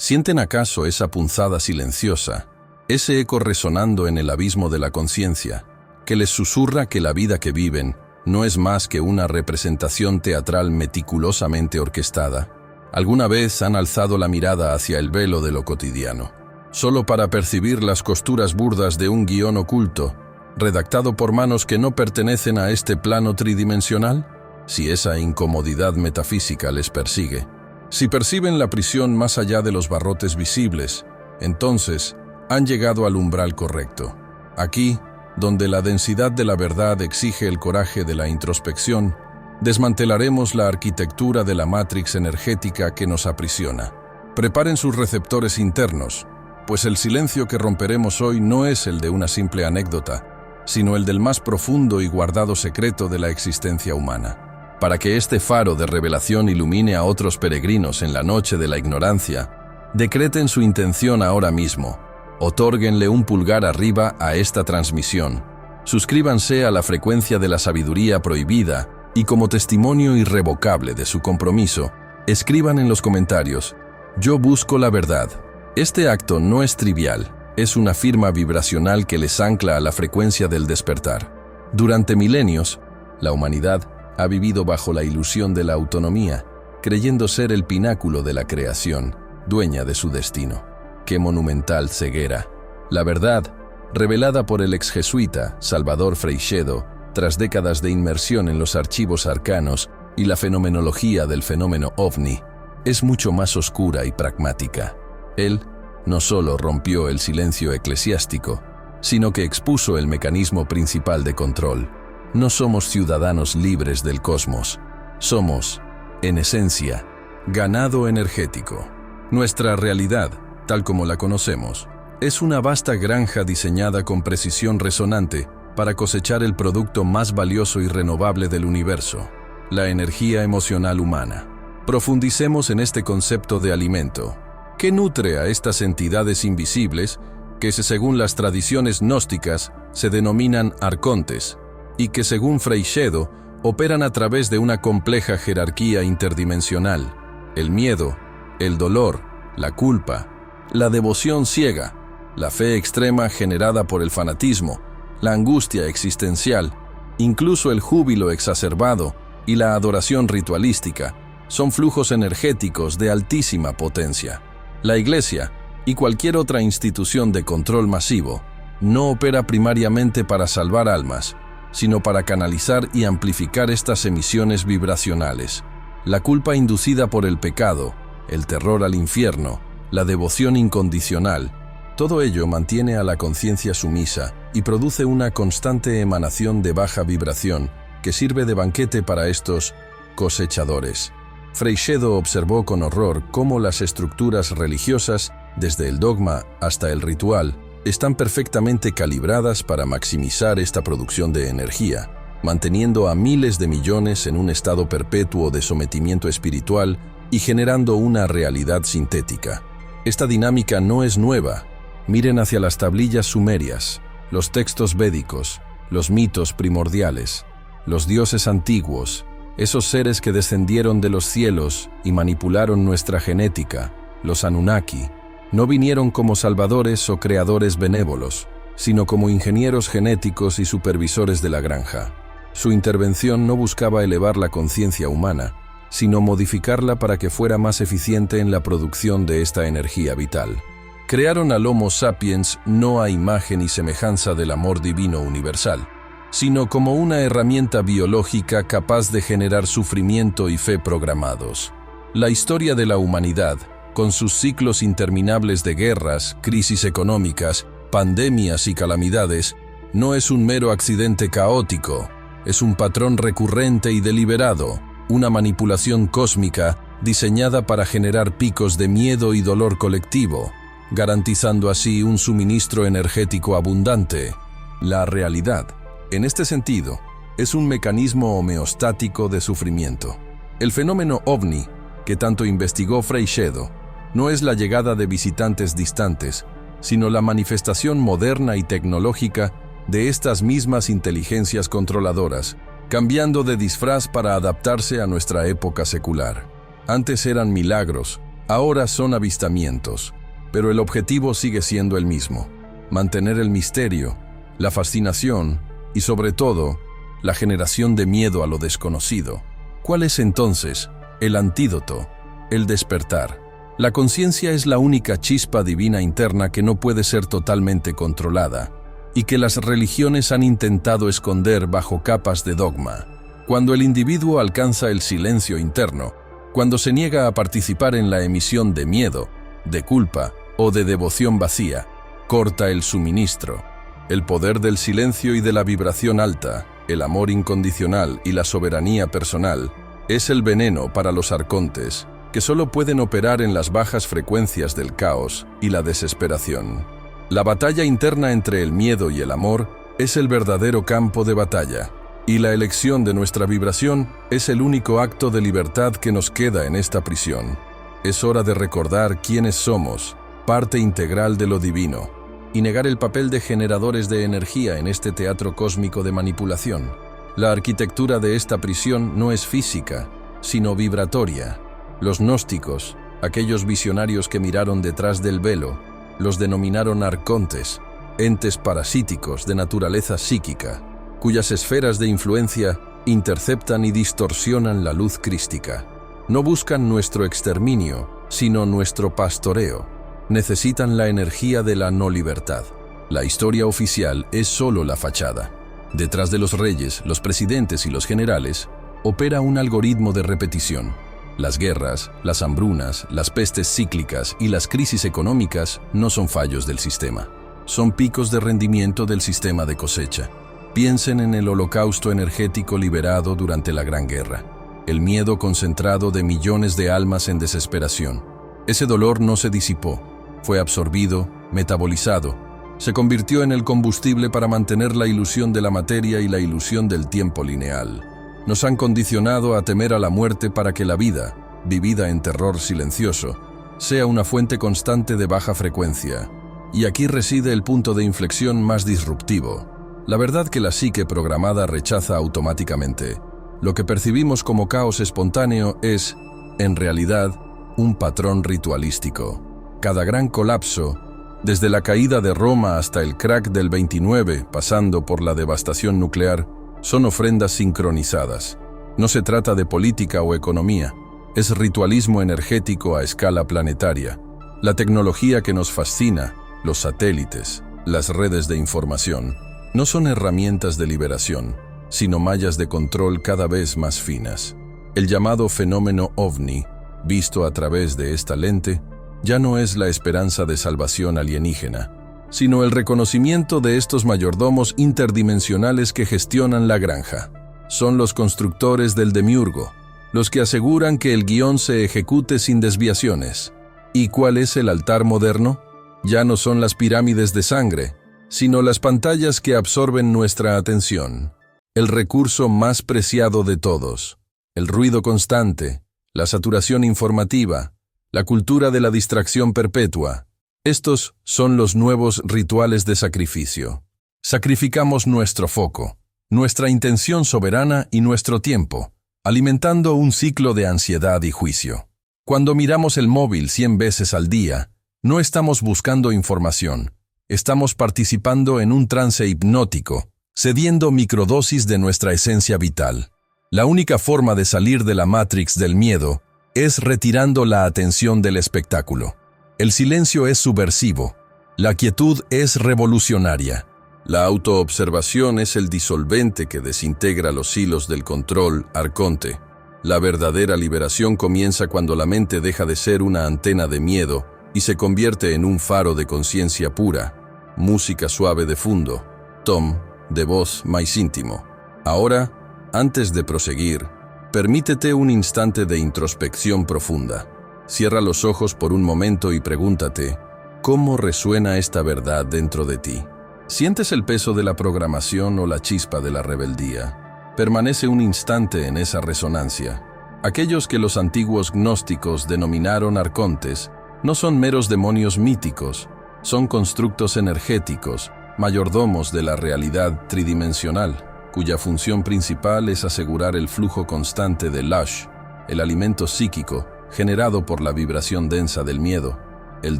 ¿Sienten acaso esa punzada silenciosa, ese eco resonando en el abismo de la conciencia, que les susurra que la vida que viven no es más que una representación teatral meticulosamente orquestada? ¿Alguna vez han alzado la mirada hacia el velo de lo cotidiano, solo para percibir las costuras burdas de un guión oculto, redactado por manos que no pertenecen a este plano tridimensional? Si esa incomodidad metafísica les persigue, si perciben la prisión más allá de los barrotes visibles, entonces han llegado al umbral correcto. Aquí, donde la densidad de la verdad exige el coraje de la introspección, desmantelaremos la arquitectura de la matrix energética que nos aprisiona. Preparen sus receptores internos, pues el silencio que romperemos hoy no es el de una simple anécdota, sino el del más profundo y guardado secreto de la existencia humana. Para que este faro de revelación ilumine a otros peregrinos en la noche de la ignorancia, decreten su intención ahora mismo. Otórguenle un pulgar arriba a esta transmisión. Suscríbanse a la frecuencia de la sabiduría prohibida y como testimonio irrevocable de su compromiso, escriban en los comentarios: yo busco la verdad. Este acto no es trivial, es una firma vibracional que les ancla a la frecuencia del despertar. Durante milenios, la humanidad ha vivido bajo la ilusión de la autonomía, creyendo ser el pináculo de la creación, dueña de su destino. ¡Qué monumental ceguera! La verdad, revelada por el exjesuita Salvador Freixedo, tras décadas de inmersión en los archivos arcanos y la fenomenología del fenómeno ovni, es mucho más oscura y pragmática. Él no solo rompió el silencio eclesiástico, sino que expuso el mecanismo principal de control. No somos ciudadanos libres del cosmos. Somos, en esencia, ganado energético. Nuestra realidad, tal como la conocemos, es una vasta granja diseñada con precisión resonante para cosechar el producto más valioso y renovable del universo, la energía emocional humana. Profundicemos en este concepto de alimento. ¿Qué nutre a estas entidades invisibles que, según las tradiciones gnósticas, se denominan arcontes, y que, según Freixedo, operan a través de una compleja jerarquía interdimensional? El miedo, el dolor, la culpa, la devoción ciega, la fe extrema generada por el fanatismo, la angustia existencial, incluso el júbilo exacerbado y la adoración ritualística, son flujos energéticos de altísima potencia. La Iglesia, y cualquier otra institución de control masivo, no opera primariamente para salvar almas, sino para canalizar y amplificar estas emisiones vibracionales. La culpa inducida por el pecado, el terror al infierno, la devoción incondicional, todo ello mantiene a la conciencia sumisa y produce una constante emanación de baja vibración que sirve de banquete para estos cosechadores. Freixedo observó con horror cómo las estructuras religiosas, desde el dogma hasta el ritual, están perfectamente calibradas para maximizar esta producción de energía, manteniendo a miles de millones en un estado perpetuo de sometimiento espiritual y generando una realidad sintética. Esta dinámica no es nueva. Miren hacia las tablillas sumerias, los textos védicos, los mitos primordiales, los dioses antiguos, esos seres que descendieron de los cielos y manipularon nuestra genética, los Anunnaki. No vinieron como salvadores o creadores benévolos, sino como ingenieros genéticos y supervisores de la granja. Su intervención no buscaba elevar la conciencia humana, sino modificarla para que fuera más eficiente en la producción de esta energía vital. Crearon al Homo sapiens no a imagen y semejanza del amor divino universal, sino como una herramienta biológica capaz de generar sufrimiento y fe programados. La historia de la humanidad, con sus ciclos interminables de guerras, crisis económicas, pandemias y calamidades, no es un mero accidente caótico, es un patrón recurrente y deliberado, una manipulación cósmica diseñada para generar picos de miedo y dolor colectivo, garantizando así un suministro energético abundante. La realidad, en este sentido, es un mecanismo homeostático de sufrimiento. El fenómeno ovni, que tanto investigó Freixedo, no es la llegada de visitantes distantes, sino la manifestación moderna y tecnológica de estas mismas inteligencias controladoras, cambiando de disfraz para adaptarse a nuestra época secular. Antes eran milagros, Ahora son avistamientos, pero el objetivo sigue siendo el mismo: mantener el misterio, la fascinación y, sobre todo, la generación de miedo a lo desconocido. ¿Cuál es entonces el antídoto? El despertar. La conciencia es la única chispa divina interna que no puede ser totalmente controlada y que las religiones han intentado esconder bajo capas de dogma. Cuando el individuo alcanza el silencio interno, cuando se niega a participar en la emisión de miedo, de culpa o de devoción vacía, corta el suministro. El poder del silencio y de la vibración alta, el amor incondicional y la soberanía personal, es el veneno para los arcontes, que solo pueden operar en las bajas frecuencias del caos y la desesperación. La batalla interna entre el miedo y el amor es el verdadero campo de batalla, y la elección de nuestra vibración es el único acto de libertad que nos queda en esta prisión. Es hora de recordar quiénes somos, parte integral de lo divino, y negar el papel de generadores de energía en este teatro cósmico de manipulación. La arquitectura de esta prisión no es física, sino vibratoria. Los gnósticos, aquellos visionarios que miraron detrás del velo, los denominaron arcontes, entes parasíticos de naturaleza psíquica, cuyas esferas de influencia interceptan y distorsionan la luz crística. No buscan nuestro exterminio, sino nuestro pastoreo. Necesitan la energía de la no libertad. La historia oficial es solo la fachada. Detrás de los reyes, los presidentes y los generales, opera un algoritmo de repetición. Las guerras, las hambrunas, las pestes cíclicas y las crisis económicas no son fallos del sistema. Son picos de rendimiento del sistema de cosecha. Piensen en el holocausto energético liberado durante la Gran Guerra. El miedo concentrado de millones de almas en desesperación. Ese dolor no se disipó. Fue absorbido, metabolizado. Se convirtió en el combustible para mantener la ilusión de la materia y la ilusión del tiempo lineal. Nos han condicionado a temer a la muerte para que la vida, vivida en terror silencioso, sea una fuente constante de baja frecuencia. Y aquí reside el punto de inflexión más disruptivo. La verdad que la psique programada rechaza automáticamente. Lo que percibimos como caos espontáneo es, en realidad, un patrón ritualístico. Cada gran colapso, desde la caída de Roma hasta el crack del 29, pasando por la devastación nuclear, son ofrendas sincronizadas. No se trata de política o economía, es ritualismo energético a escala planetaria. La tecnología que nos fascina, los satélites, las redes de información, no son herramientas de liberación, sino mallas de control cada vez más finas. El llamado fenómeno ovni, visto a través de esta lente, ya no es la esperanza de salvación alienígena, sino el reconocimiento de estos mayordomos interdimensionales que gestionan la granja. Son los constructores del demiurgo, los que aseguran que el guión se ejecute sin desviaciones. ¿Y cuál es el altar moderno? Ya no son las pirámides de sangre, sino las pantallas que absorben nuestra atención. El recurso más preciado de todos, el ruido constante, la saturación informativa, la cultura de la distracción perpetua. Estos son los nuevos rituales de sacrificio. Sacrificamos nuestro foco, nuestra intención soberana y nuestro tiempo, alimentando un ciclo de ansiedad y juicio. Cuando miramos el móvil 100 veces al día, no estamos buscando información, estamos participando en un trance hipnótico, cediendo microdosis de nuestra esencia vital. La única forma de salir de la Matrix del miedo es retirando la atención del espectáculo. El silencio es subversivo, la quietud es revolucionaria. La autoobservación es el disolvente que desintegra los hilos del control arconte. La verdadera liberación comienza cuando la mente deja de ser una antena de miedo y se convierte en un faro de conciencia pura. Música suave de fondo, tom de voz más íntimo. Ahora, antes de proseguir, permítete un instante de introspección profunda. Cierra los ojos por un momento y pregúntate, ¿cómo resuena esta verdad dentro de ti? ¿Sientes el peso de la programación o la chispa de la rebeldía? Permanece un instante en esa resonancia. Aquellos que los antiguos gnósticos denominaron arcontes no son meros demonios míticos, son constructos energéticos, mayordomos de la realidad tridimensional, cuya función principal es asegurar el flujo constante del Lash, el alimento psíquico, generado por la vibración densa del miedo, el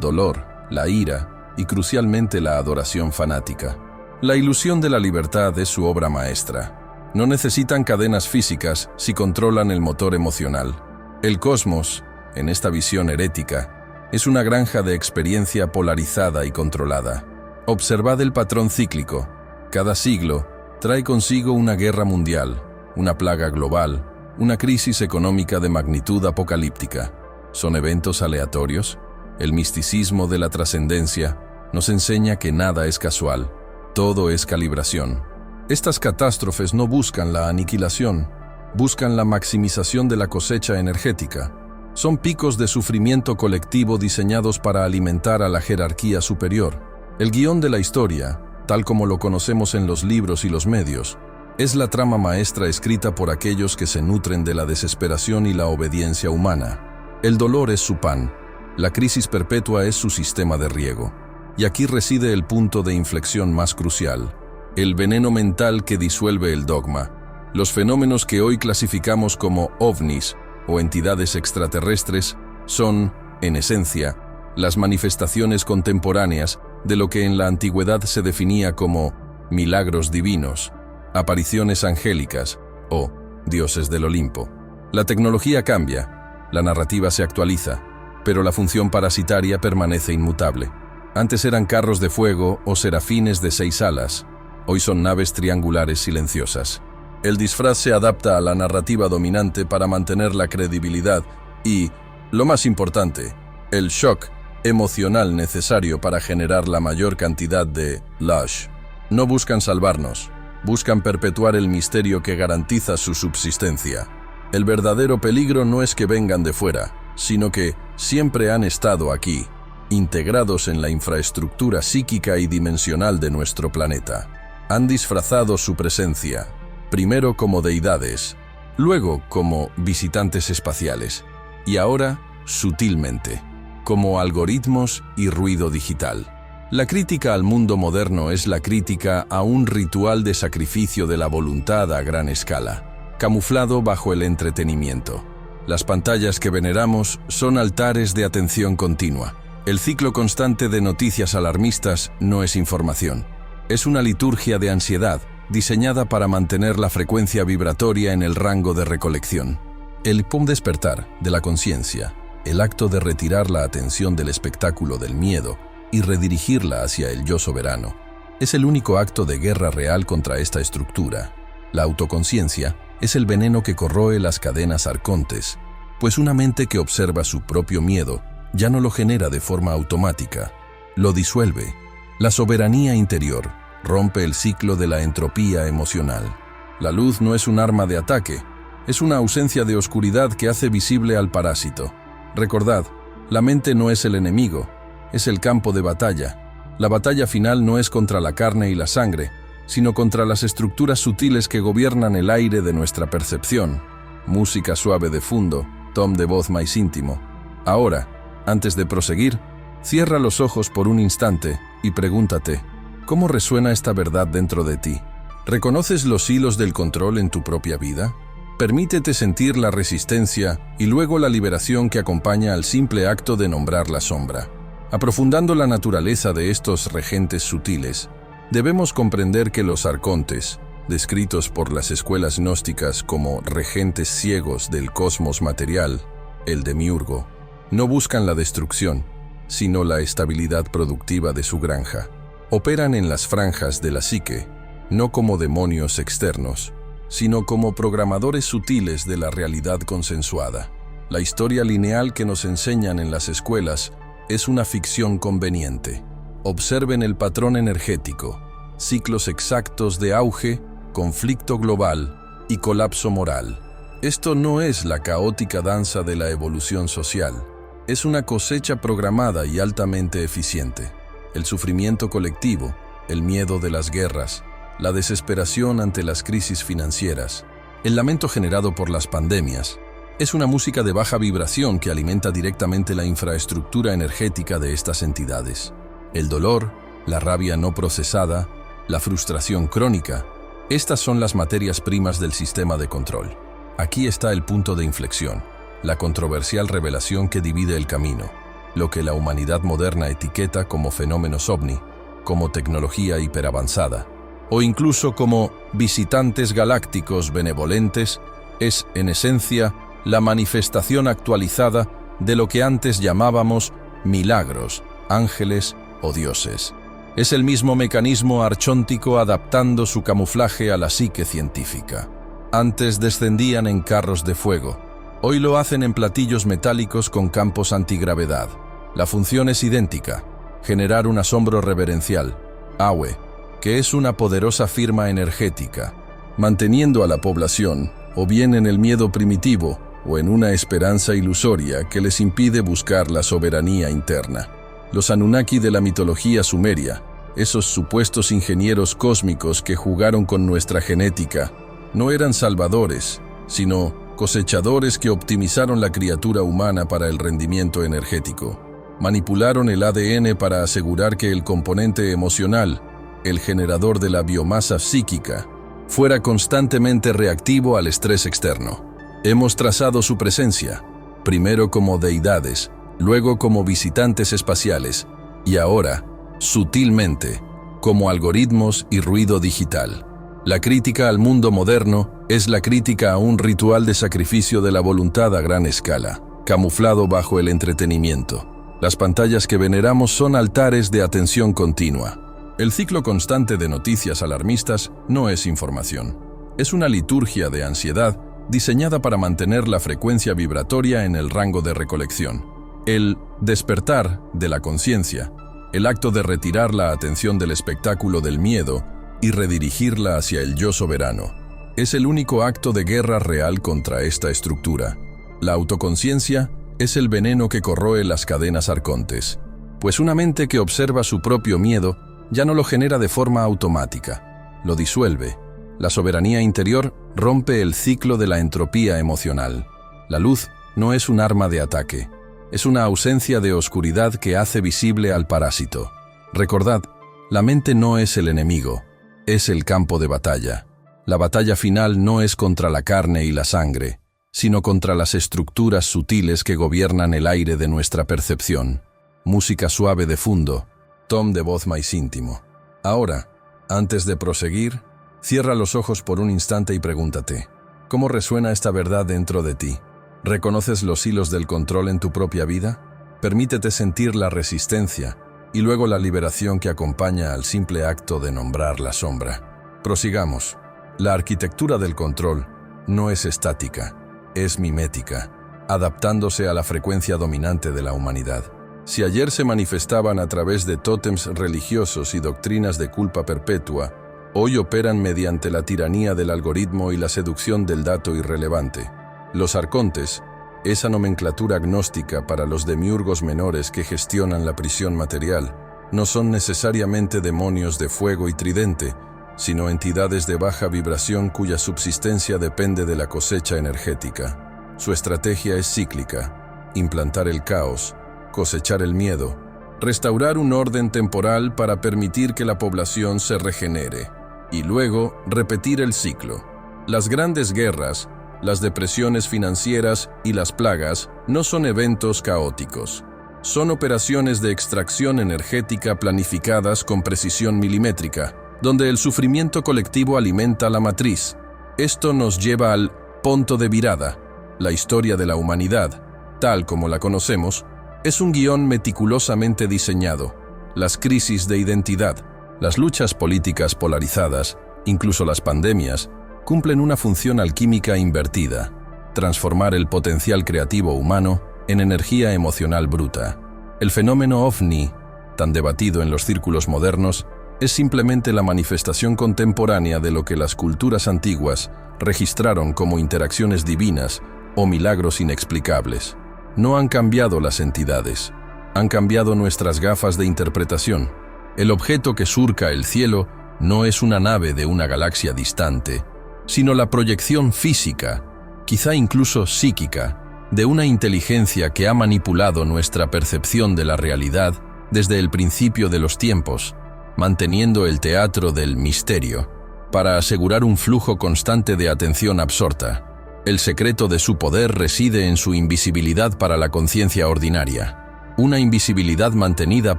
dolor, la ira y crucialmente la adoración fanática. La ilusión de la libertad es su obra maestra. No necesitan cadenas físicas si controlan el motor emocional. El cosmos, en esta visión herética, es una granja de experiencia polarizada y controlada. Observad el patrón cíclico. Cada siglo trae consigo una guerra mundial, una plaga global, una crisis económica de magnitud apocalíptica. ¿Son eventos aleatorios? El misticismo de la trascendencia nos enseña que nada es casual, todo es calibración. Estas catástrofes no buscan la aniquilación, buscan la maximización de la cosecha energética. Son picos de sufrimiento colectivo diseñados para alimentar a la jerarquía superior. El guión de la historia, tal como lo conocemos en los libros y los medios, es la trama maestra escrita por aquellos que se nutren de la desesperación y la obediencia humana. El dolor es su pan, la crisis perpetua es su sistema de riego. Y aquí reside el punto de inflexión más crucial, el veneno mental que disuelve el dogma. Los fenómenos que hoy clasificamos como ovnis o entidades extraterrestres son, en esencia, las manifestaciones contemporáneas de lo que en la antigüedad se definía como milagros divinos, apariciones angélicas o dioses del Olimpo. La tecnología cambia, la narrativa se actualiza, pero la función parasitaria permanece inmutable. Antes eran carros de fuego o serafines de 6 alas, hoy son naves triangulares silenciosas. El disfraz se adapta a la narrativa dominante para mantener la credibilidad y, lo más importante, el shock emocional necesario para generar la mayor cantidad de lush. No buscan salvarnos, buscan perpetuar el misterio que garantiza su subsistencia. El verdadero peligro no es que vengan de fuera, sino que siempre han estado aquí, integrados en la infraestructura psíquica y dimensional de nuestro planeta. Han disfrazado su presencia, primero como deidades, luego como visitantes espaciales, y ahora, sutilmente, como algoritmos y ruido digital. La crítica al mundo moderno es la crítica a un ritual de sacrificio de la voluntad a gran escala, camuflado bajo el entretenimiento. Las pantallas que veneramos son altares de atención continua. El ciclo constante de noticias alarmistas no es información. Es una liturgia de ansiedad, diseñada para mantener la frecuencia vibratoria en el rango de recolección. El despertar de la conciencia, el acto de retirar la atención del espectáculo del miedo y redirigirla hacia el yo soberano, es el único acto de guerra real contra esta estructura. La autoconciencia es el veneno que corroe las cadenas arcontes, pues una mente que observa su propio miedo ya no lo genera de forma automática, lo disuelve. La soberanía interior rompe el ciclo de la entropía emocional. La luz no es un arma de ataque, es una ausencia de oscuridad que hace visible al parásito. Recordad, la mente no es el enemigo, es el campo de batalla. La batalla final no es contra la carne y la sangre, sino contra las estructuras sutiles que gobiernan el aire de nuestra percepción. Música suave de fondo, tom de voz más íntimo. Ahora, antes de proseguir, cierra los ojos por un instante y pregúntate, ¿cómo resuena esta verdad dentro de ti? ¿Reconoces los hilos del control en tu propia vida? Permítete sentir la resistencia y luego la liberación que acompaña al simple acto de nombrar la sombra. Aprofundando la naturaleza de estos regentes sutiles, debemos comprender que los arcontes, descritos por las escuelas gnósticas como regentes ciegos del cosmos material, el demiurgo, no buscan la destrucción, sino la estabilidad productiva de su granja. Operan en las franjas de la psique, no como demonios externos, sino como programadores sutiles de la realidad consensuada. La historia lineal que nos enseñan en las escuelas es una ficción conveniente. Observen el patrón energético, ciclos exactos de auge, conflicto global y colapso moral. Esto no es la caótica danza de la evolución social. Es una cosecha programada y altamente eficiente. El sufrimiento colectivo, el miedo de las guerras, la desesperación ante las crisis financieras, el lamento generado por las pandemias, es una música de baja vibración que alimenta directamente la infraestructura energética de estas entidades. El dolor, la rabia no procesada, la frustración crónica, estas son las materias primas del sistema de control. Aquí está el punto de inflexión. la controversial revelación que divide el camino, lo que la humanidad moderna etiqueta como fenómenos ovni, como tecnología hiperavanzada, o incluso como visitantes galácticos benevolentes, es, en esencia, la manifestación actualizada de lo que antes llamábamos milagros, ángeles o dioses. Es el mismo mecanismo archóntico adaptando su camuflaje a la psique científica. Antes descendían en carros de fuego. Hoy lo hacen en platillos metálicos con campos antigravedad. La función es idéntica: generar un asombro reverencial, Awe, que es una poderosa firma energética, manteniendo a la población o bien en el miedo primitivo o en una esperanza ilusoria que les impide buscar la soberanía interna. Los Anunnaki de la mitología sumeria, esos supuestos ingenieros cósmicos que jugaron con nuestra genética, no eran salvadores, sino cosechadores que optimizaron la criatura humana para el rendimiento energético. Manipularon el ADN para asegurar que el componente emocional, el generador de la biomasa psíquica, fuera constantemente reactivo al estrés externo. Hemos trazado su presencia, primero como deidades, luego como visitantes espaciales, y ahora, sutilmente, como algoritmos y ruido digital. La crítica al mundo moderno es la crítica a un ritual de sacrificio de la voluntad a gran escala, camuflado bajo el entretenimiento. Las pantallas que veneramos son altares de atención continua. El ciclo constante de noticias alarmistas no es información. Es una liturgia de ansiedad diseñada para mantener la frecuencia vibratoria en el rango de recolección. El despertar de la conciencia, el acto de retirar la atención del espectáculo del miedo y redirigirla hacia el yo soberano, es el único acto de guerra real contra esta estructura. La autoconciencia es el veneno que corroe las cadenas arcontes, pues una mente que observa su propio miedo ya no lo genera de forma automática, lo disuelve. La soberanía interior rompe el ciclo de la entropía emocional. La luz no es un arma de ataque, es una ausencia de oscuridad que hace visible al parásito. Recordad, la mente no es el enemigo, es el campo de batalla. La batalla final no es contra la carne y la sangre, sino contra las estructuras sutiles que gobiernan el aire de nuestra percepción. Música suave de fondo, tom de voz más íntimo. Ahora, antes de proseguir, cierra los ojos por un instante y pregúntate, ¿cómo resuena esta verdad dentro de ti? ¿Reconoces los hilos del control en tu propia vida? Permítete sentir la resistencia y luego la liberación que acompaña al simple acto de nombrar la sombra. Prosigamos. La arquitectura del control no es estática, es mimética, adaptándose a la frecuencia dominante de la humanidad. Si ayer se manifestaban a través de tótems religiosos y doctrinas de culpa perpetua, hoy operan mediante la tiranía del algoritmo y la seducción del dato irrelevante. Los arcontes, esa nomenclatura agnóstica para los demiurgos menores que gestionan la prisión material, no son necesariamente demonios de fuego y tridente, sino entidades de baja vibración cuya subsistencia depende de la cosecha energética. Su estrategia es cíclica: implantar el caos, cosechar el miedo, restaurar un orden temporal para permitir que la población se regenere, y luego repetir el ciclo. Las grandes guerras, las depresiones financieras y las plagas no son eventos caóticos. Son operaciones de extracción energética planificadas con precisión milimétrica, donde el sufrimiento colectivo alimenta la matriz. Esto nos lleva al punto de virada. La historia de la humanidad, tal como la conocemos, es un guión meticulosamente diseñado. Las crisis de identidad, las luchas políticas polarizadas, incluso las pandemias, cumplen una función alquímica invertida: transformar el potencial creativo humano en energía emocional bruta. El fenómeno ovni, tan debatido en los círculos modernos, es simplemente la manifestación contemporánea de lo que las culturas antiguas registraron como interacciones divinas o milagros inexplicables. No han cambiado las entidades, han cambiado nuestras gafas de interpretación. El objeto que surca el cielo no es una nave de una galaxia distante, sino la proyección física, quizá incluso psíquica, de una inteligencia que ha manipulado nuestra percepción de la realidad desde el principio de los tiempos, manteniendo el teatro del misterio para asegurar un flujo constante de atención absorta. El secreto de su poder reside en su invisibilidad para la conciencia ordinaria, una invisibilidad mantenida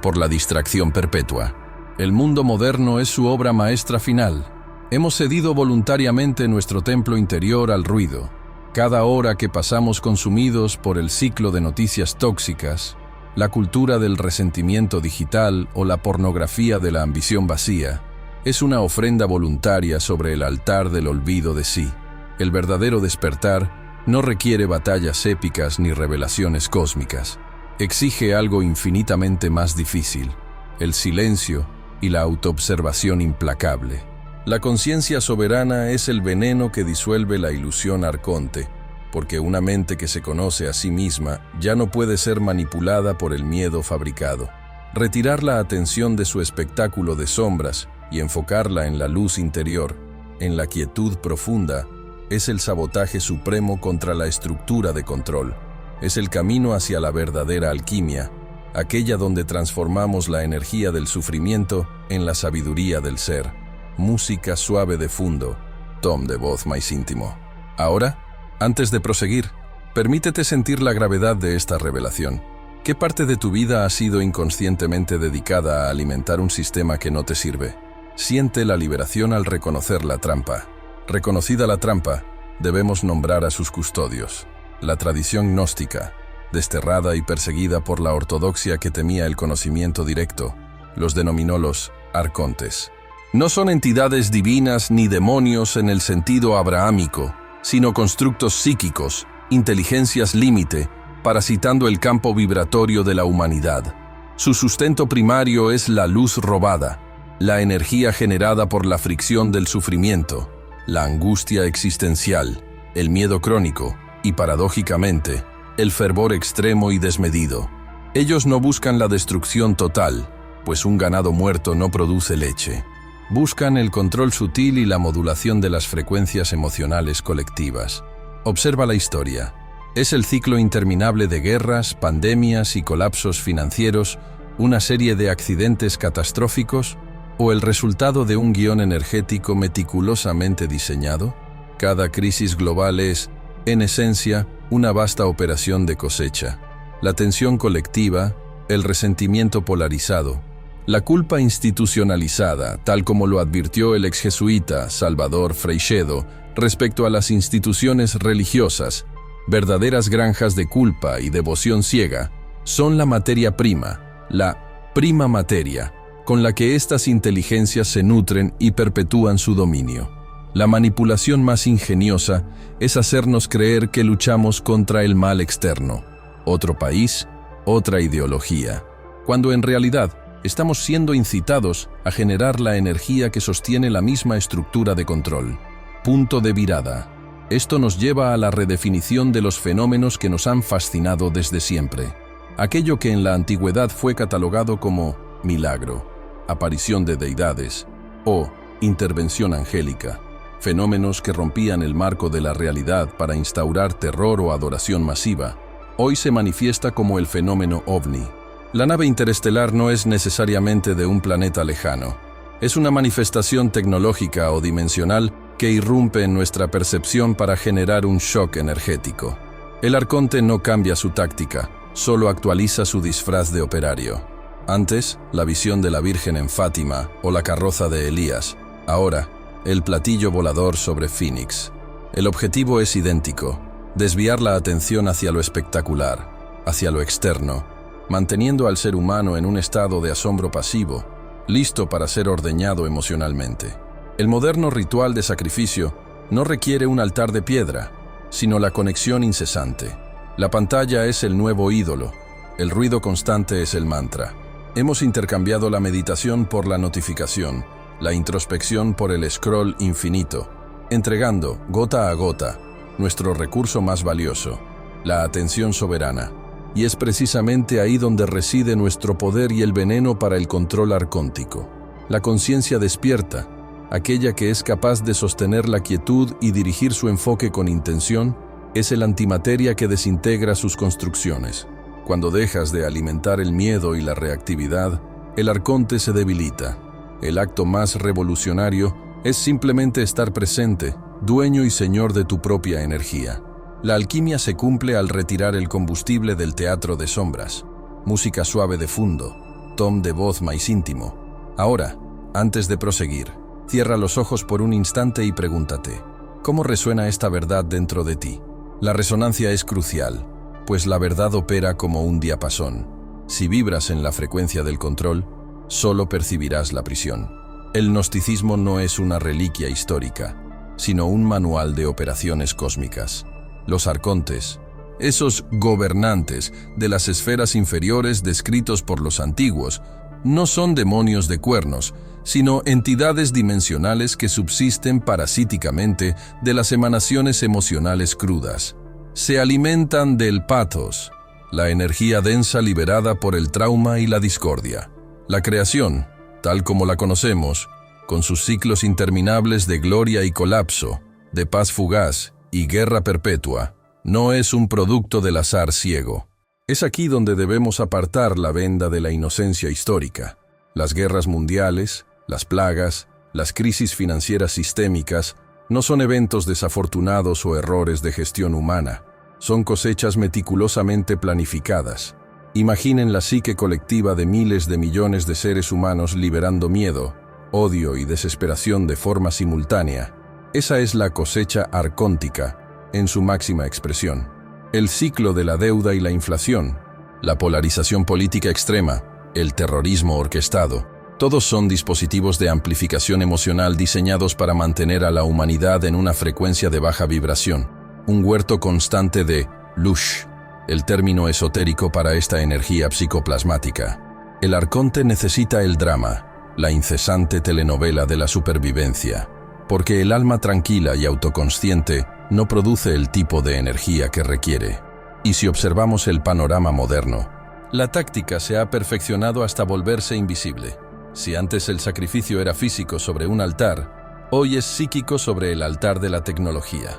por la distracción perpetua. El mundo moderno es su obra maestra final. Hemos cedido voluntariamente nuestro templo interior al ruido. Cada hora que pasamos consumidos por el ciclo de noticias tóxicas, la cultura del resentimiento digital o la pornografía de la ambición vacía, es una ofrenda voluntaria sobre el altar del olvido de sí. El verdadero despertar no requiere batallas épicas ni revelaciones cósmicas. Exige algo infinitamente más difícil: el silencio y la autoobservación implacable. La conciencia soberana es el veneno que disuelve la ilusión arconte, porque una mente que se conoce a sí misma ya no puede ser manipulada por el miedo fabricado. Retirar la atención de su espectáculo de sombras y enfocarla en la luz interior, en la quietud profunda, es el sabotaje supremo contra la estructura de control. Es el camino hacia la verdadera alquimia, aquella donde transformamos la energía del sufrimiento en la sabiduría del ser. Música suave de fondo, tom de voz más íntimo. Ahora, antes de proseguir, permítete sentir la gravedad de esta revelación. ¿Qué parte de tu vida ha sido inconscientemente dedicada a alimentar un sistema que no te sirve? Siente la liberación al reconocer la trampa. Reconocida la trampa, debemos nombrar a sus custodios. La tradición gnóstica, desterrada y perseguida por la ortodoxia que temía el conocimiento directo, los denominó los arcontes. No son entidades divinas ni demonios en el sentido abrahámico, sino constructos psíquicos, inteligencias límite, parasitando el campo vibratorio de la humanidad. Su sustento primario es la luz robada, la energía generada por la fricción del sufrimiento, la angustia existencial, el miedo crónico y, paradójicamente, el fervor extremo y desmedido. Ellos no buscan la destrucción total, pues un ganado muerto no produce leche. Buscan el control sutil y la modulación de las frecuencias emocionales colectivas. Observa la historia. ¿Es el ciclo interminable de guerras, pandemias y colapsos financieros una serie de accidentes catastróficos o el resultado de un guión energético meticulosamente diseñado? Cada crisis global es, en esencia, una vasta operación de cosecha. La tensión colectiva, el resentimiento polarizado, la culpa institucionalizada, tal como lo advirtió el exjesuita Salvador Freixedo respecto a las instituciones religiosas, verdaderas granjas de culpa y devoción ciega, son la materia prima, la prima materia, con la que estas inteligencias se nutren y perpetúan su dominio. La manipulación más ingeniosa es hacernos creer que luchamos contra el mal externo, otro país, otra ideología, cuando en realidad estamos siendo incitados a generar la energía que sostiene la misma estructura de control. Punto de virada. Esto nos lleva a la redefinición de los fenómenos que nos han fascinado desde siempre. Aquello que en la antigüedad fue catalogado como milagro, aparición de deidades o intervención angélica, fenómenos que rompían el marco de la realidad para instaurar terror o adoración masiva, hoy se manifiesta como el fenómeno ovni. La nave interestelar no es necesariamente de un planeta lejano. Es una manifestación tecnológica o dimensional que irrumpe en nuestra percepción para generar un shock energético. El arconte no cambia su táctica, solo actualiza su disfraz de operario. Antes, la visión de la Virgen en Fátima o la carroza de Elías. Ahora, el platillo volador sobre Phoenix. El objetivo es idéntico: desviar la atención hacia lo espectacular, hacia lo externo, manteniendo al ser humano en un estado de asombro pasivo, listo para ser ordeñado emocionalmente. El moderno ritual de sacrificio no requiere un altar de piedra, sino la conexión incesante. La pantalla es el nuevo ídolo, el ruido constante es el mantra. Hemos intercambiado la meditación por la notificación, la introspección por el scroll infinito, entregando, gota a gota, nuestro recurso más valioso, la atención soberana. Y es precisamente ahí donde reside nuestro poder y el veneno para el control arcóntico. La conciencia despierta, aquella que es capaz de sostener la quietud y dirigir su enfoque con intención, es el antimateria que desintegra sus construcciones. Cuando dejas de alimentar el miedo y la reactividad, el arconte se debilita. El acto más revolucionario es simplemente estar presente, dueño y señor de tu propia energía. La alquimia se cumple al retirar el combustible del teatro de sombras. Música suave de fondo, tom de voz más íntimo. Ahora, antes de proseguir, cierra los ojos por un instante y pregúntate, ¿cómo resuena esta verdad dentro de ti? La resonancia es crucial, pues la verdad opera como un diapasón. Si vibras en la frecuencia del control, solo percibirás la prisión. El gnosticismo no es una reliquia histórica, sino un manual de operaciones cósmicas. Los arcontes, esos gobernantes de las esferas inferiores descritos por los antiguos, no son demonios de cuernos, sino entidades dimensionales que subsisten parasíticamente de las emanaciones emocionales crudas. Se alimentan del pathos, la energía densa liberada por el trauma y la discordia. La creación, tal como la conocemos, con sus ciclos interminables de gloria y colapso, de paz fugaz y guerra perpetua, no es un producto del azar ciego. Es aquí donde debemos apartar la venda de la inocencia histórica. Las guerras mundiales, las plagas, las crisis financieras sistémicas, no son eventos desafortunados o errores de gestión humana. Son cosechas meticulosamente planificadas. Imaginen la psique colectiva de miles de millones de seres humanos liberando miedo, odio y desesperación de forma simultánea. Esa es la cosecha arcóntica, en su máxima expresión. El ciclo de la deuda y la inflación, la polarización política extrema, el terrorismo orquestado, todos son dispositivos de amplificación emocional diseñados para mantener a la humanidad en una frecuencia de baja vibración, un huerto constante de lush, el término esotérico para esta energía psicoplasmática. El arconte necesita el drama, la incesante telenovela de la supervivencia, porque el alma tranquila y autoconsciente no produce el tipo de energía que requiere. Y si observamos el panorama moderno, la táctica se ha perfeccionado hasta volverse invisible. Si antes el sacrificio era físico sobre un altar, hoy es psíquico sobre el altar de la tecnología.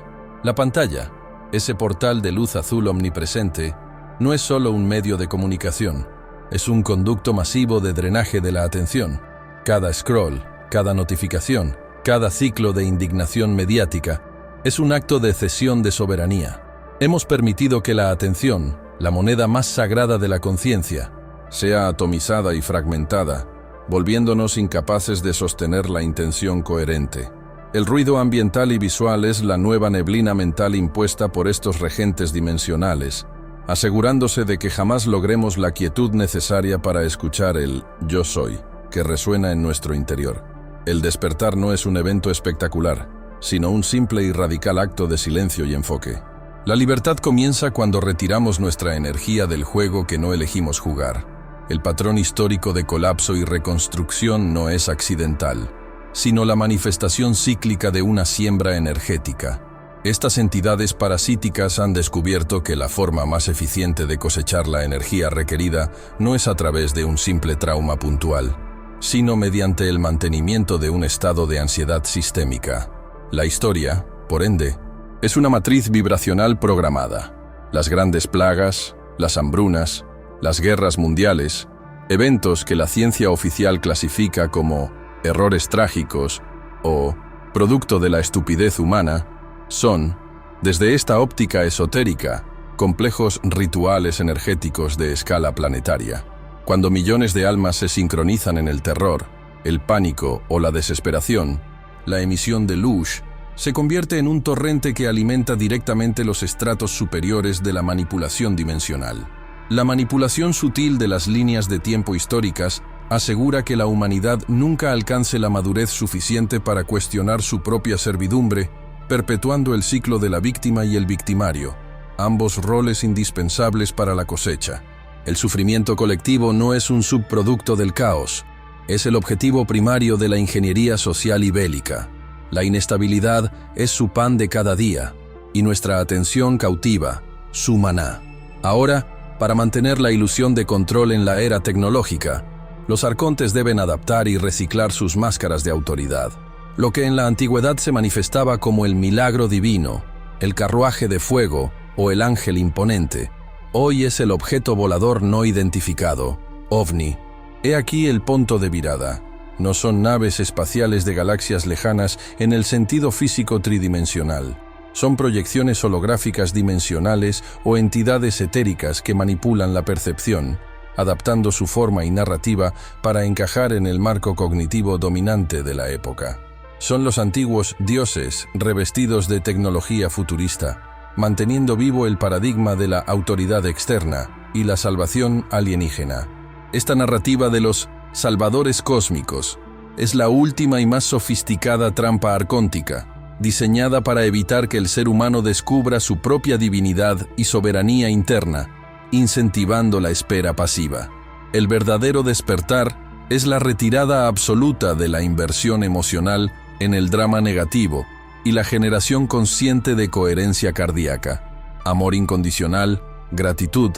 La pantalla, ese portal de luz azul omnipresente, no es solo un medio de comunicación, es un conducto masivo de drenaje de la atención. Cada scroll, cada notificación, cada ciclo de indignación mediática, es un acto de cesión de soberanía. Hemos permitido que la atención, la moneda más sagrada de la conciencia, sea atomizada y fragmentada, volviéndonos incapaces de sostener la intención coherente. El ruido ambiental y visual es la nueva neblina mental impuesta por estos regentes dimensionales, asegurándose de que jamás logremos la quietud necesaria para escuchar el «yo soy», que resuena en nuestro interior. El despertar no es un evento espectacular, sino un simple y radical acto de silencio y enfoque. La libertad comienza cuando retiramos nuestra energía del juego que no elegimos jugar. El patrón histórico de colapso y reconstrucción no es accidental, sino la manifestación cíclica de una siembra energética. Estas entidades parasíticas han descubierto que la forma más eficiente de cosechar la energía requerida no es a través de un simple trauma puntual, sino mediante el mantenimiento de un estado de ansiedad sistémica. La historia, por ende, es una matriz vibracional programada. Las grandes plagas, las hambrunas, las guerras mundiales, eventos que la ciencia oficial clasifica como errores trágicos o producto de la estupidez humana, son, desde esta óptica esotérica, complejos rituales energéticos de escala planetaria. Cuando millones de almas se sincronizan en el terror, el pánico o la desesperación, la emisión de luz se convierte en un torrente que alimenta directamente los estratos superiores de la manipulación dimensional. La manipulación sutil de las líneas de tiempo históricas asegura que la humanidad nunca alcance la madurez suficiente para cuestionar su propia servidumbre, perpetuando el ciclo de la víctima y el victimario, ambos roles indispensables para la cosecha. El sufrimiento colectivo no es un subproducto del caos, es el objetivo primario de la ingeniería social y bélica. La inestabilidad es su pan de cada día, y nuestra atención cautiva, su maná. Ahora, para mantener la ilusión de control en la era tecnológica, los arcontes deben adaptar y reciclar sus máscaras de autoridad. Lo que en la antigüedad se manifestaba como el milagro divino, el carruaje de fuego o el ángel imponente, hoy es el objeto volador no identificado, OVNI. He aquí el punto de virada. No son naves espaciales de galaxias lejanas en el sentido físico tridimensional. Son proyecciones holográficas dimensionales o entidades etéricas que manipulan la percepción, adaptando su forma y narrativa para encajar en el marco cognitivo dominante de la época. Son los antiguos dioses revestidos de tecnología futurista, manteniendo vivo el paradigma de la autoridad externa y la salvación alienígena. Esta narrativa de los salvadores cósmicos es la última y más sofisticada trampa arcóntica, diseñada para evitar que el ser humano descubra su propia divinidad y soberanía interna, incentivando la espera pasiva. El verdadero despertar es la retirada absoluta de la inversión emocional en el drama negativo y la generación consciente de coherencia cardíaca, amor incondicional, gratitud,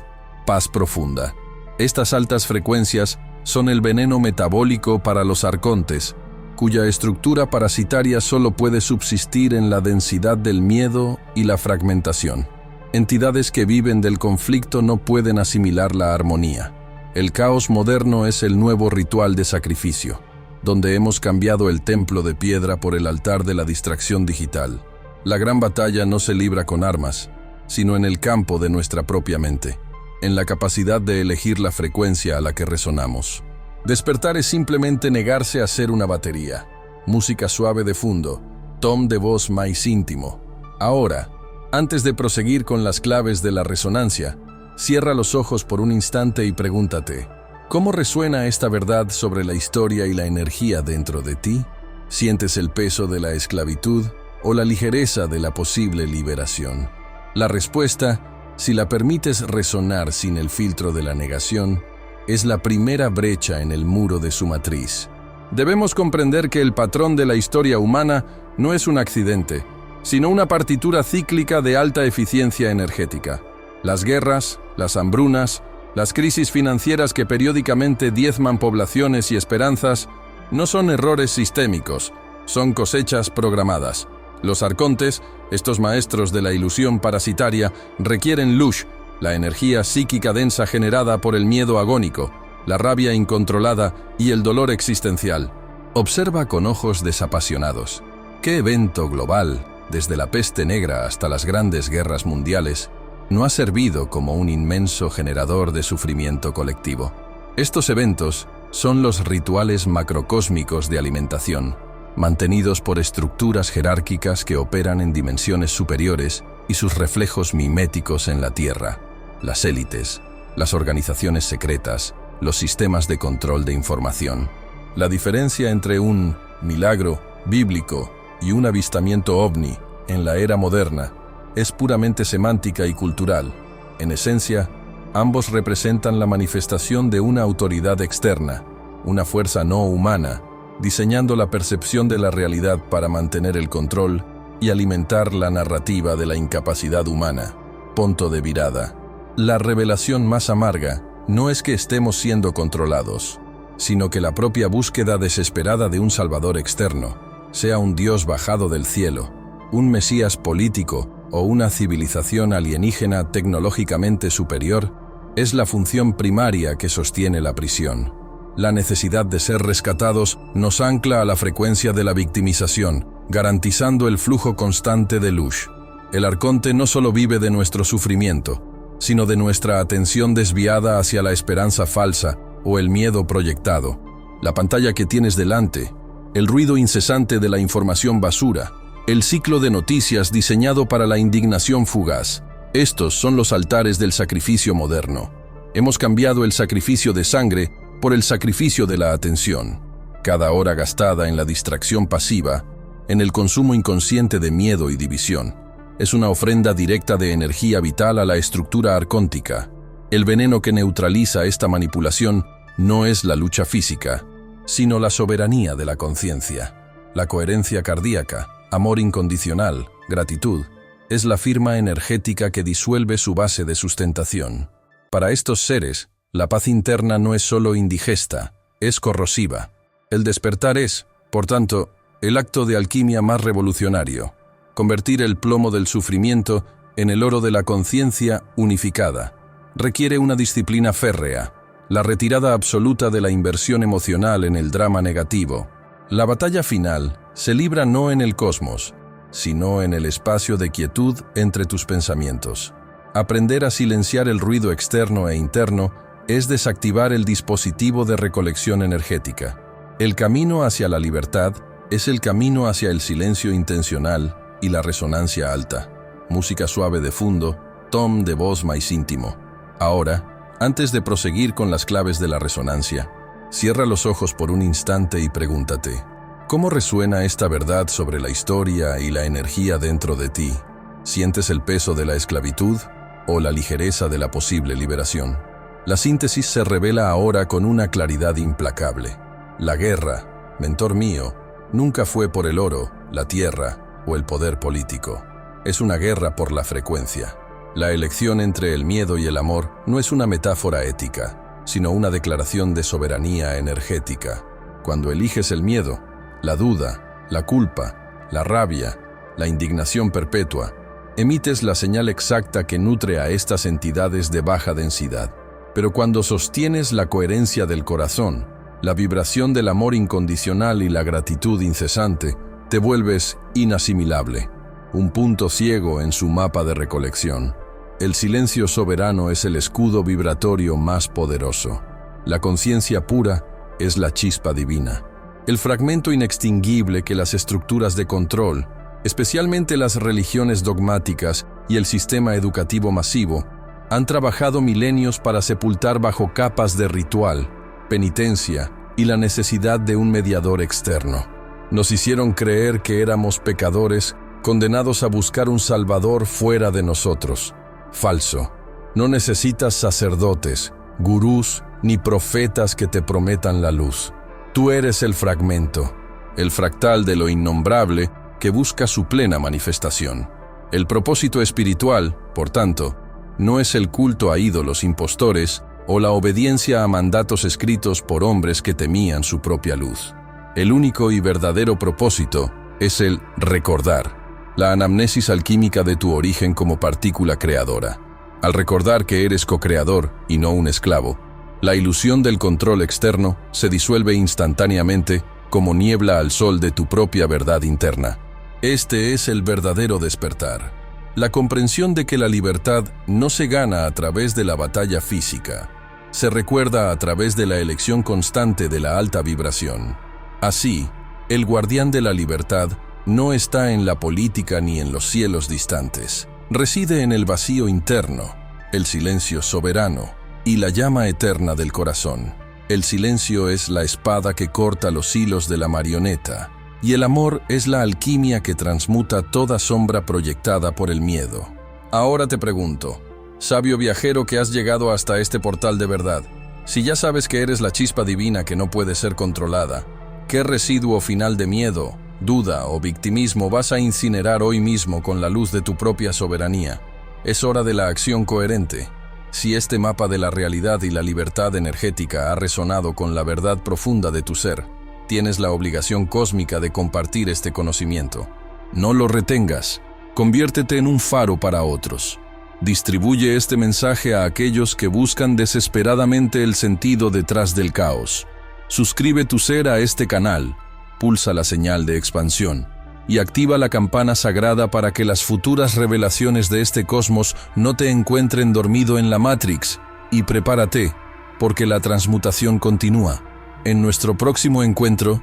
paz profunda. Estas altas frecuencias son el veneno metabólico para los arcontes, cuya estructura parasitaria solo puede subsistir en la densidad del miedo y la fragmentación. Entidades que viven del conflicto no pueden asimilar la armonía. El caos moderno es el nuevo ritual de sacrificio, donde hemos cambiado el templo de piedra por el altar de la distracción digital. La gran batalla no se libra con armas, sino en el campo de nuestra propia mente, en la capacidad de elegir la frecuencia a la que resonamos. Despertar es simplemente negarse a ser una batería. Música suave de fondo, tom de voz más íntimo. Ahora, antes de proseguir con las claves de la resonancia, cierra los ojos por un instante y pregúntate, ¿cómo resuena esta verdad sobre la historia y la energía dentro de ti? ¿Sientes el peso de la esclavitud o la ligereza de la posible liberación? La respuesta, si la permites resonar sin el filtro de la negación, es la primera brecha en el muro de su matriz. Debemos comprender que el patrón de la historia humana no es un accidente, sino una partitura cíclica de alta eficiencia energética. Las guerras, las hambrunas, las crisis financieras que periódicamente diezman poblaciones y esperanzas no son errores sistémicos, son cosechas programadas. Los arcontes, estos maestros de la ilusión parasitaria, requieren lush, la energía psíquica densa generada por el miedo agónico, la rabia incontrolada y el dolor existencial. Observa con ojos desapasionados. ¿Qué evento global, desde la peste negra hasta las grandes guerras mundiales, no ha servido como un inmenso generador de sufrimiento colectivo? Estos eventos son los rituales macrocósmicos de alimentación, mantenidos por estructuras jerárquicas que operan en dimensiones superiores y sus reflejos miméticos en la Tierra. Las élites, las organizaciones secretas, los sistemas de control de información. La diferencia entre un milagro bíblico y un avistamiento ovni en la era moderna es puramente semántica y cultural. En esencia, ambos representan la manifestación de una autoridad externa, una fuerza no humana, diseñando la percepción de la realidad para mantener el control y alimentar la narrativa de la incapacidad humana. Punto de virada. La revelación más amarga no es que estemos siendo controlados, sino que la propia búsqueda desesperada de un salvador externo, sea un Dios bajado del cielo, un Mesías político o una civilización alienígena tecnológicamente superior, es la función primaria que sostiene la prisión. La necesidad de ser rescatados nos ancla a la frecuencia de la victimización, garantizando el flujo constante de luz. El arconte no solo vive de nuestro sufrimiento, sino de nuestra atención desviada hacia la esperanza falsa o el miedo proyectado. La pantalla que tienes delante, el ruido incesante de la información basura, el ciclo de noticias diseñado para la indignación fugaz. Estos son los altares del sacrificio moderno. Hemos cambiado el sacrificio de sangre por el sacrificio de la atención. Cada hora gastada en la distracción pasiva, en el consumo inconsciente de miedo y división, es una ofrenda directa de energía vital a la estructura arcóntica. El veneno que neutraliza esta manipulación no es la lucha física, sino la soberanía de la conciencia. La coherencia cardíaca, amor incondicional, gratitud, es la firma energética que disuelve su base de sustentación. Para estos seres, la paz interna no es solo indigesta, es corrosiva. El despertar es, por tanto, el acto de alquimia más revolucionario. Convertir el plomo del sufrimiento en el oro de la conciencia unificada requiere una disciplina férrea, la retirada absoluta de la inversión emocional en el drama negativo. La batalla final se libra no en el cosmos, sino en el espacio de quietud entre tus pensamientos. Aprender a silenciar el ruido externo e interno es desactivar el dispositivo de recolección energética. El camino hacia la libertad es el camino hacia el silencio intencional y la resonancia alta. Música suave de fondo, tom de voz más íntimo. Ahora, antes de proseguir con las claves de la resonancia, cierra los ojos por un instante y pregúntate, ¿cómo resuena esta verdad sobre la historia y la energía dentro de ti? ¿Sientes el peso de la esclavitud o la ligereza de la posible liberación? La síntesis se revela ahora con una claridad implacable. La guerra, mentor mío, nunca fue por el oro, la tierra o el poder político. Es una guerra por la frecuencia. La elección entre el miedo y el amor no es una metáfora ética, sino una declaración de soberanía energética. Cuando eliges el miedo, la duda, la culpa, la rabia, la indignación perpetua, emites la señal exacta que nutre a estas entidades de baja densidad. Pero cuando sostienes la coherencia del corazón, la vibración del amor incondicional y la gratitud incesante, te vuelves inasimilable, un punto ciego en su mapa de recolección. El silencio soberano es el escudo vibratorio más poderoso. La conciencia pura es la chispa divina. El fragmento inextinguible que las estructuras de control, especialmente las religiones dogmáticas y el sistema educativo masivo, han trabajado milenios para sepultar bajo capas de ritual, penitencia y la necesidad de un mediador externo. Nos hicieron creer que éramos pecadores condenados a buscar un salvador fuera de nosotros. Falso. No necesitas sacerdotes, gurús ni profetas que te prometan la luz. Tú eres el fragmento, el fractal de lo innombrable que busca su plena manifestación. El propósito espiritual, por tanto, no es el culto a ídolos impostores o la obediencia a mandatos escritos por hombres que temían su propia luz. El único y verdadero propósito es el recordar, la anamnesis alquímica de tu origen como partícula creadora. Al recordar que eres co-creador y no un esclavo, la ilusión del control externo se disuelve instantáneamente como niebla al sol de tu propia verdad interna. Este es el verdadero despertar. La comprensión de que la libertad no se gana a través de la batalla física, se recuerda a través de la elección constante de la alta vibración. Así, el guardián de la libertad no está en la política ni en los cielos distantes. Reside en el vacío interno, el silencio soberano y la llama eterna del corazón. El silencio es la espada que corta los hilos de la marioneta, y el amor es la alquimia que transmuta toda sombra proyectada por el miedo. Ahora te pregunto, sabio viajero que has llegado hasta este portal de verdad, si ya sabes que eres la chispa divina que no puede ser controlada, ¿qué residuo final de miedo, duda o victimismo vas a incinerar hoy mismo con la luz de tu propia soberanía? Es hora de la acción coherente. Si este mapa de la realidad y la libertad energética ha resonado con la verdad profunda de tu ser, tienes la obligación cósmica de compartir este conocimiento. No lo retengas. Conviértete en un faro para otros. Distribuye este mensaje a aquellos que buscan desesperadamente el sentido detrás del caos. Suscribe tu ser a este canal, pulsa la señal de expansión y activa la campana sagrada para que las futuras revelaciones de este cosmos no te encuentren dormido en la Matrix. Y prepárate, porque la transmutación continúa. En nuestro próximo encuentro,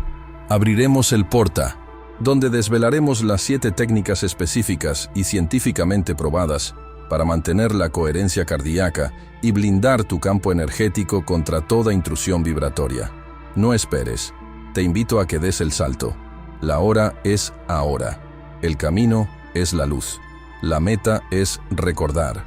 abriremos el porta, donde desvelaremos las 7 técnicas específicas y científicamente probadas para mantener la coherencia cardíaca y blindar tu campo energético contra toda intrusión vibratoria. No esperes. Te invito a que des el salto. La hora es ahora. El camino es la luz. La meta es recordar.